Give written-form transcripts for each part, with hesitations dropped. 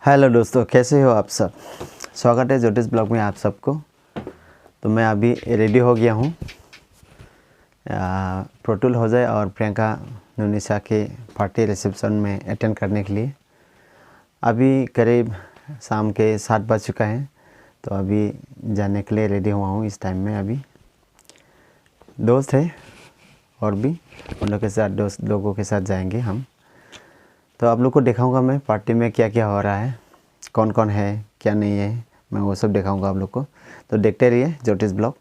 Hello दोस्तों, कैसे हो आप सब। स्वागत है ज्योतिष ब्लॉग में आप सबको। तो मैं अभी रेडी हो गया हूँ प्रोटुल हो जाए और प्रियंका नुनिसा के पार्टी रिसेप्शन में अटेंड करने के लिए। अभी करीब शाम के 7 बज चुका है, तो अभी जाने के लिए रेडी हुआ हूँ। इस टाइम में अभी दोस्त है और भी उन लोग के साथ, दोस्त लोगों के साथ जाएंगे हम। तो आप लोग को दिखाऊंगा मैं पार्टी में क्या क्या हो रहा है, कौन कौन है, क्या नहीं है, मैं वो सब दिखाऊंगा आप लोग को। तो देखते रहिए ज्योतिष ब्लॉग।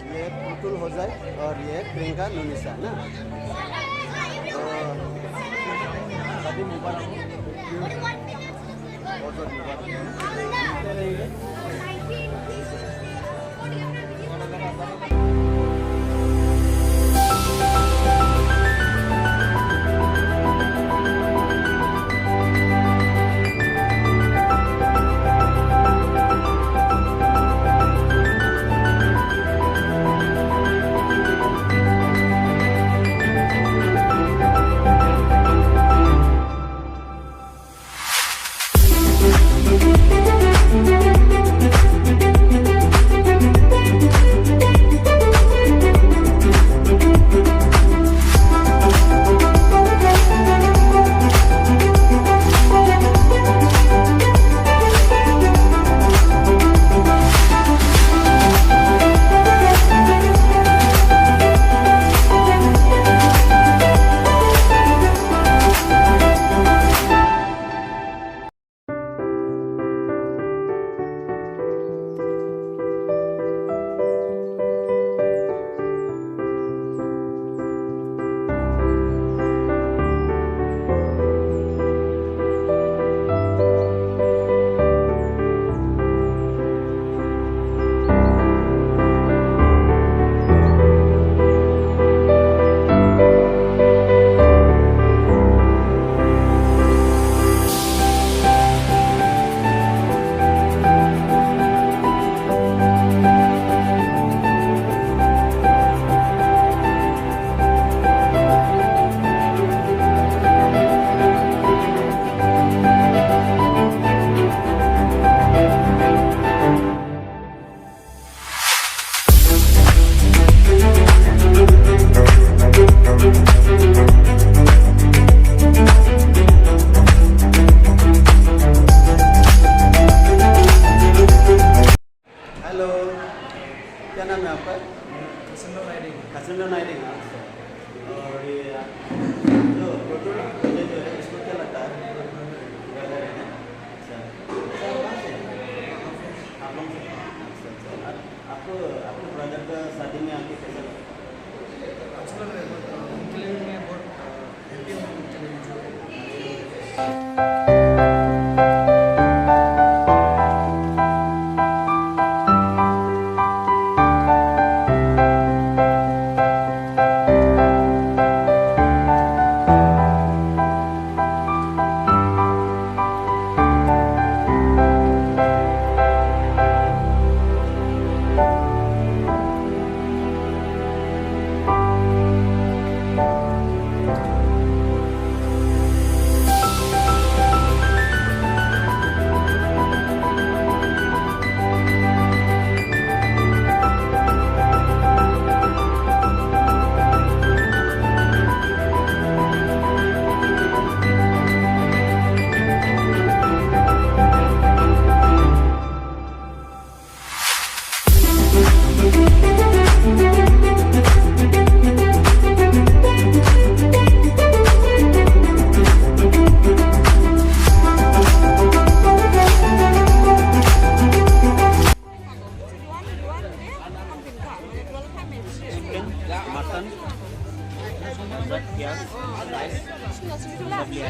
ये प्रोटुल हो जाए और ये प्रियंका नुनिसा ना। तो सभी और ये जो प्रोटुल जो है इसको क्या लगता है? आपको अपने ब्रदर का शादी में आके कैसा लगा? अच्छा लग रहा है, उनके लिए मैं बहुत हैप्पी हूँ।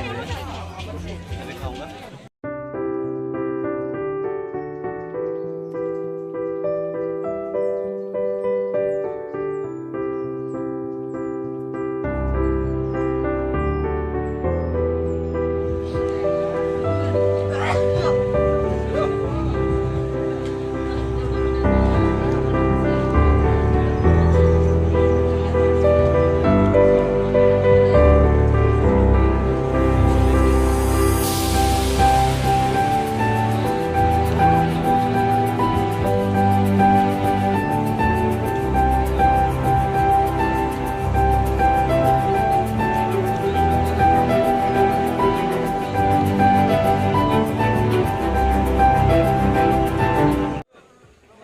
मैं भी खाऊंगा।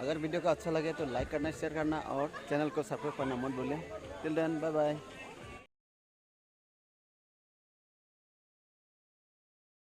अगर वीडियो को अच्छा लगे तो लाइक करना, शेयर करना और चैनल को सब्सक्राइब करना मत भूलें। Till then bye bye.